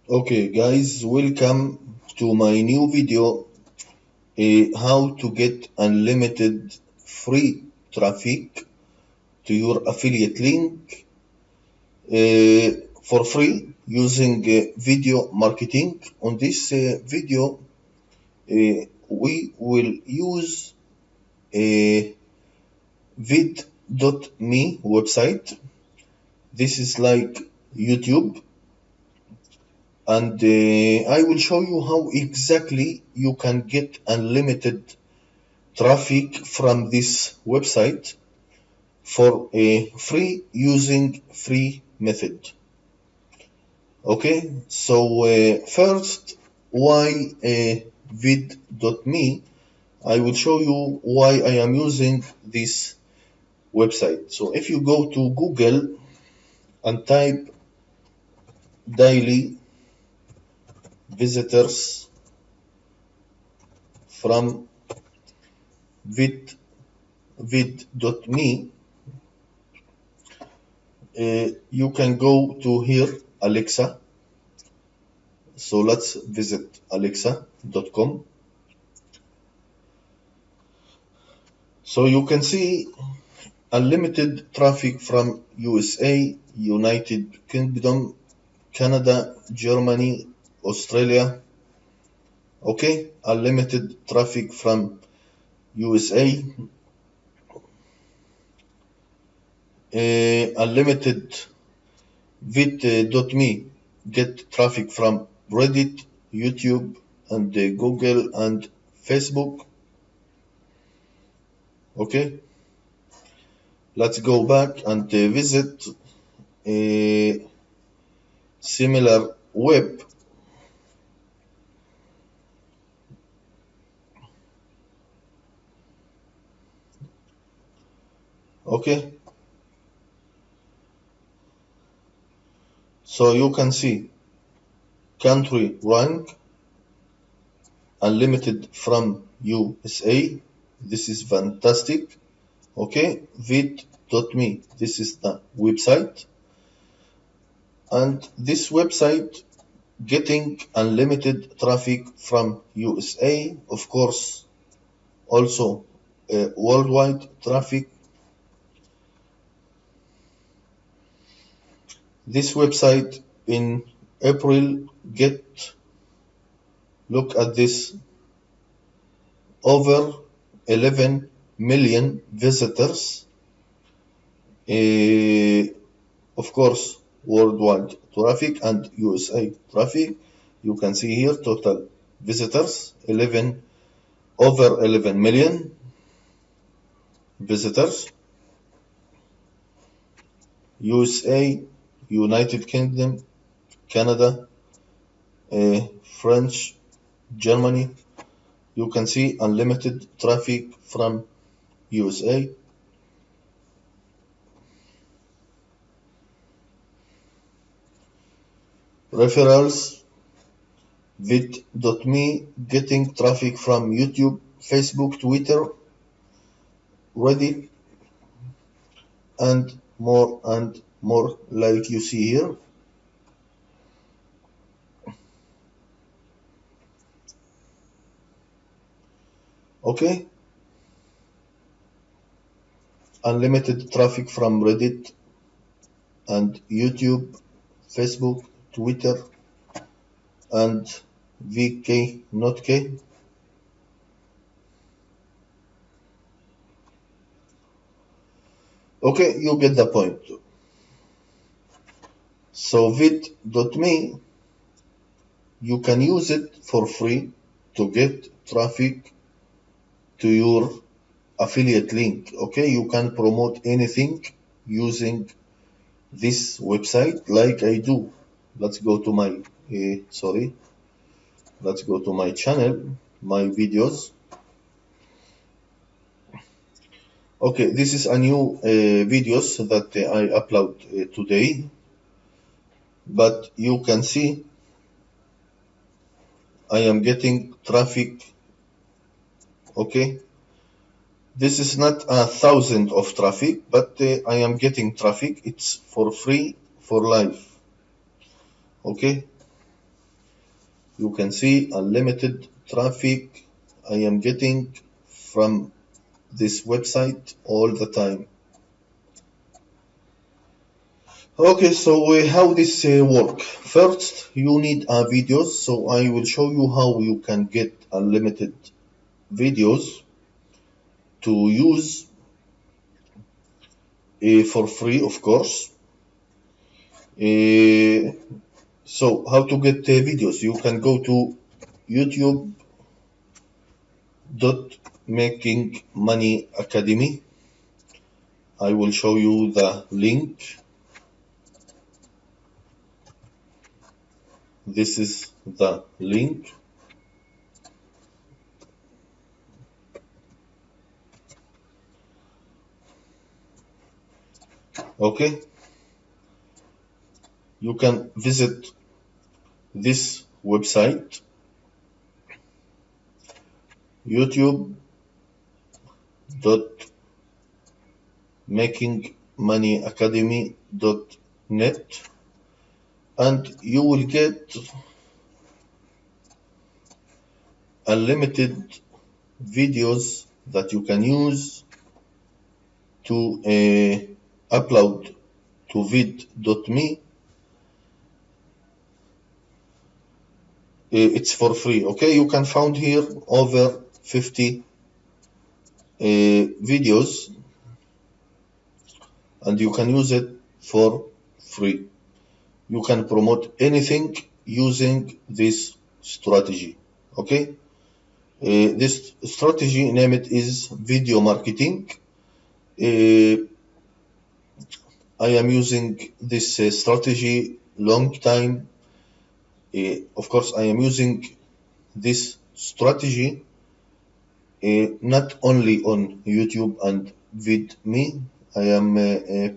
Okay guys, welcome to my new video, how to get unlimited free traffic to your affiliate link for free using video marketing. On this video, we will use a vid.me website. This is like YouTube, and I will show you how exactly you can get unlimited traffic from this website for a free using free method. Okay, so first, why vid.me? I will show you why I am using this website. So if you go to Google and type daily visitors from vid.me, you can go to here, Alexa. So let's visit alexa.com. So you can see unlimited traffic from USA, United Kingdom, Canada, Germany, Australia. Okay, unlimited traffic from USA, unlimited vid.me get traffic from Reddit, YouTube, and Google and Facebook. Okay, let's go back and visit a similar web. Okay, so you can see country rank unlimited from USA. This is fantastic. Okay, vid.me, this is the website, and this website getting unlimited traffic from USA, of course, also worldwide traffic. This website in April look at this, over 11 million visitors, of course worldwide traffic and USA traffic. You can see here total visitors, over 11 million visitors. USA, United Kingdom, Canada, French, Germany. You can see unlimited traffic from USA. Referrals, vid.me getting traffic from YouTube, Facebook, Twitter, Reddit, and more like you see here. Okay, unlimited traffic from Reddit and YouTube, Facebook, Twitter, and VK, not K. Okay, you get the point. So vid.me, you can use it for free to get traffic to your affiliate link. Okay, you can promote anything using this website like I do. Let's go to my let's go to my channel, my videos. Okay, this is a new videos that I upload today, but you can see I am getting traffic. Okay, this is not 1,000 of traffic, but I am getting traffic. It's for free for life. Okay, You can see unlimited traffic I am getting from this website all the time. Okay, so how this work? First, you need videos. So I will show you how you can get unlimited videos to use for free, of course. Uh, so how to get videos? You can go to youtube.makingmoneyacademy. I will show you the link. This is the link. Okay, you can visit this website, youtube.makingmoneyacademy.net, and you will get unlimited videos that you can use to upload to vid.me. It's for free. Okay, you can find here over 50 videos, and you can use it for free. You can promote anything using this strategy. Okay, this strategy name it is video marketing. I am using this strategy long time. Of course, I am using this strategy not only on YouTube and VidMe. I am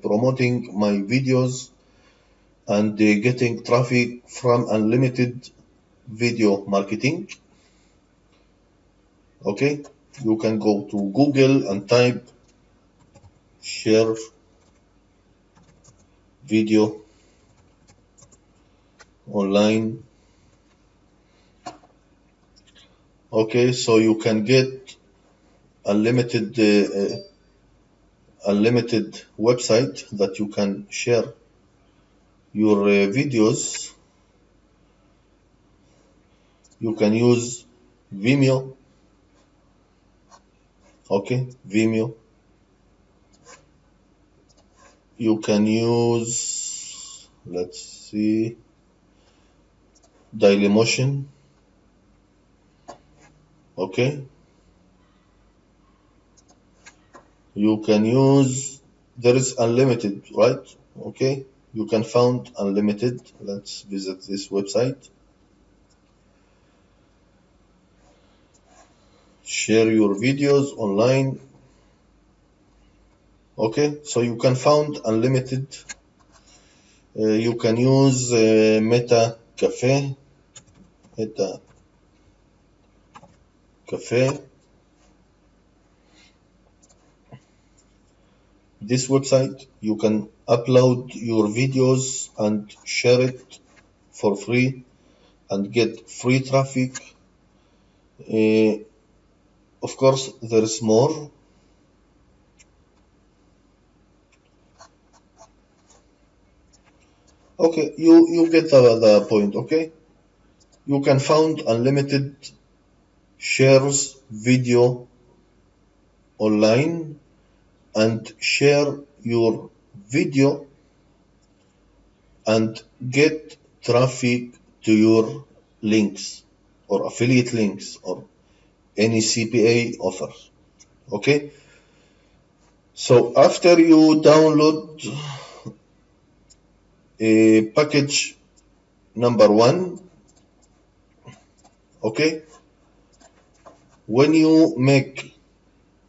promoting my videos and getting traffic from unlimited video marketing. Okay, you can go to Google and type share video online. Okay, so you can get unlimited website that you can share your videos. You can use Vimeo. Okay, Vimeo. You can use, let's see, Dailymotion. Okay, you can use, there is unlimited, right? Okay, you can find unlimited. Let's visit this website. Share your videos online. Okay, so you can find unlimited. You can use Meta Cafe. Meta Cafe. This website, you can upload your videos and share it for free and get free traffic. Of course, there is more. Okay, you get the point, okay? You can find unlimited shares video online and share your video and get traffic to your links or affiliate links or any CPA offer. Okay, so after you download a package number one, okay, when you make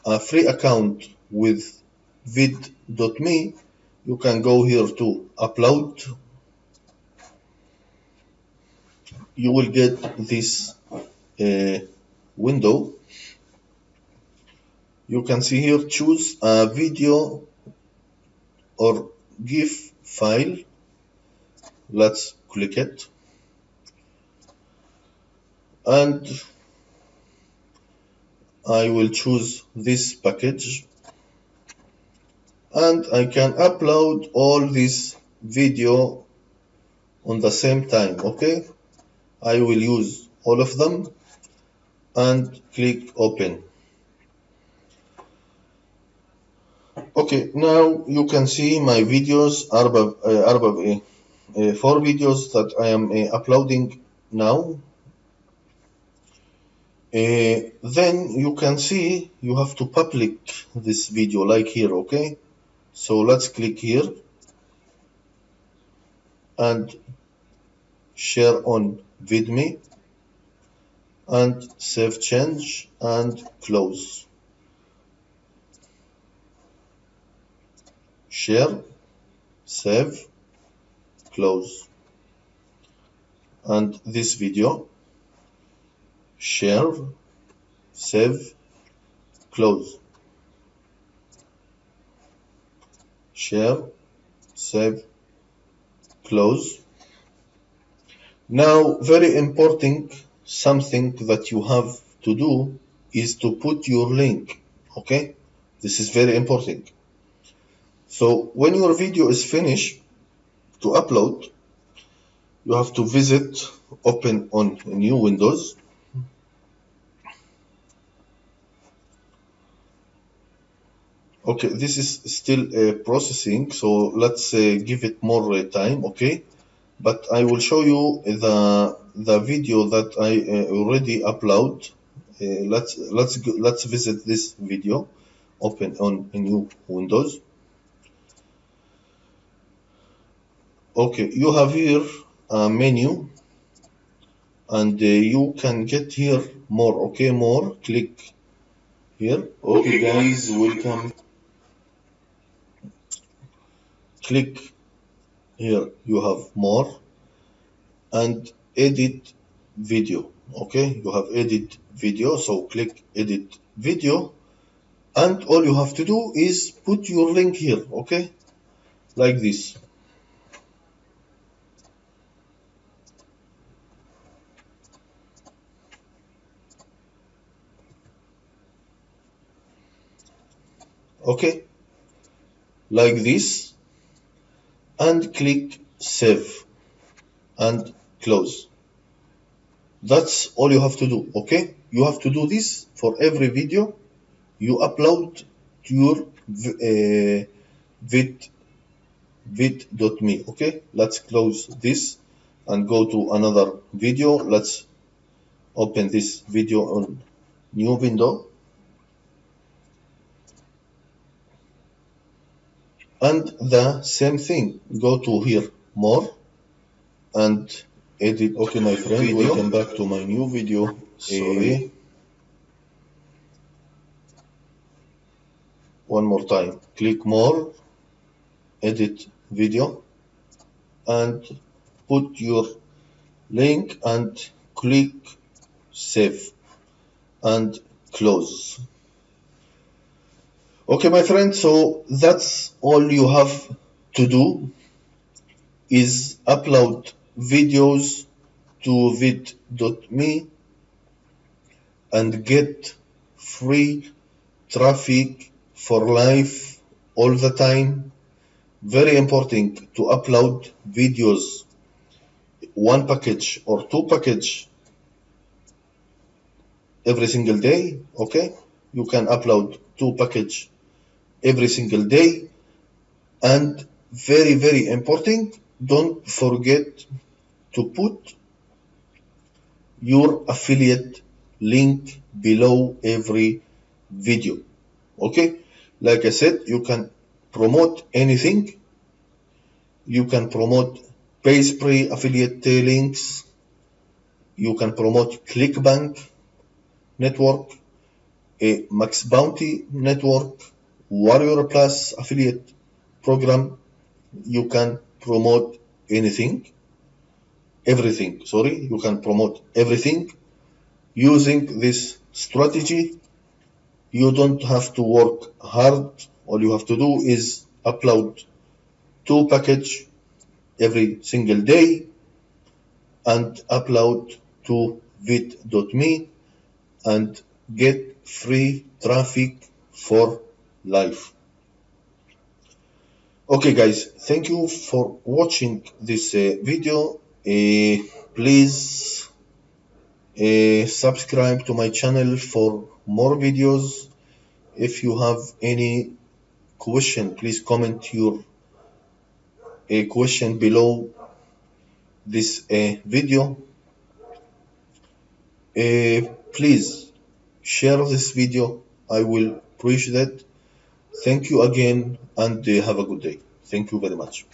a free account with vid.me, you can go here to upload. You will get this window. You can see here, choose a video or GIF file. Let's click it. and I will choose this package, and I can upload all this video on the same time. Okay, I will use all of them and click open. Okay, now you can see my videos are 4 videos that I am uploading now. Then you can see you have to public this video like here. Okay, so let's click here and share on vidme and save change and close. Share, save, close. And this video, share, save, close. Share, save, close. Now, very important, something that you have to do is to put your link. Okay, this is very important. So when your video is finished to upload, you have to visit, open on new Windows. Okay, this is still processing, so let's give it more time. Okay, but I will show you the video that I already upload. Let's visit this video. Open on a new Windows. Okay, you have here a menu, and you can get here more. Okay, more. Click here. Okay, guys, welcome. Click here. You have more and edit video. Okay, you have edit video, so click edit video, and all you have to do is put your link here. Okay, like this. Okay, like this, and click save and close. That's all you have to do. Okay, you have to do this for every video you upload to your vid.me. Okay, let's close this and go to another video. Let's open this video on new window, and the same thing, go to here more and edit. Okay, my friend, video. Welcome back to my new video. Sorry, one more time, click more, edit video, and put your link and click save and close. Okay, my friend, so that's all you have to do is upload videos to vid.me and get free traffic for life all the time. Very important to upload videos, one package or two package every single day. Okay, you can upload two package every single day, and very important, don't forget to put your affiliate link below every video. Okay, like I said, you can promote anything. You can promote PaySpray affiliate links. You can promote ClickBank network, a Max Bounty network, Warrior Plus affiliate program. You can promote anything, everything. Sorry, you can promote everything using this strategy. You don't have to work hard. All you have to do is upload two package every single day and upload two bit.me and get free traffic for life. Okay guys, thank you for watching this video. Please subscribe to my channel for more videos. If you have any question, please comment your question below this video. Please share this video. I will appreciate that. Thank you again and have a good day. Thank you very much.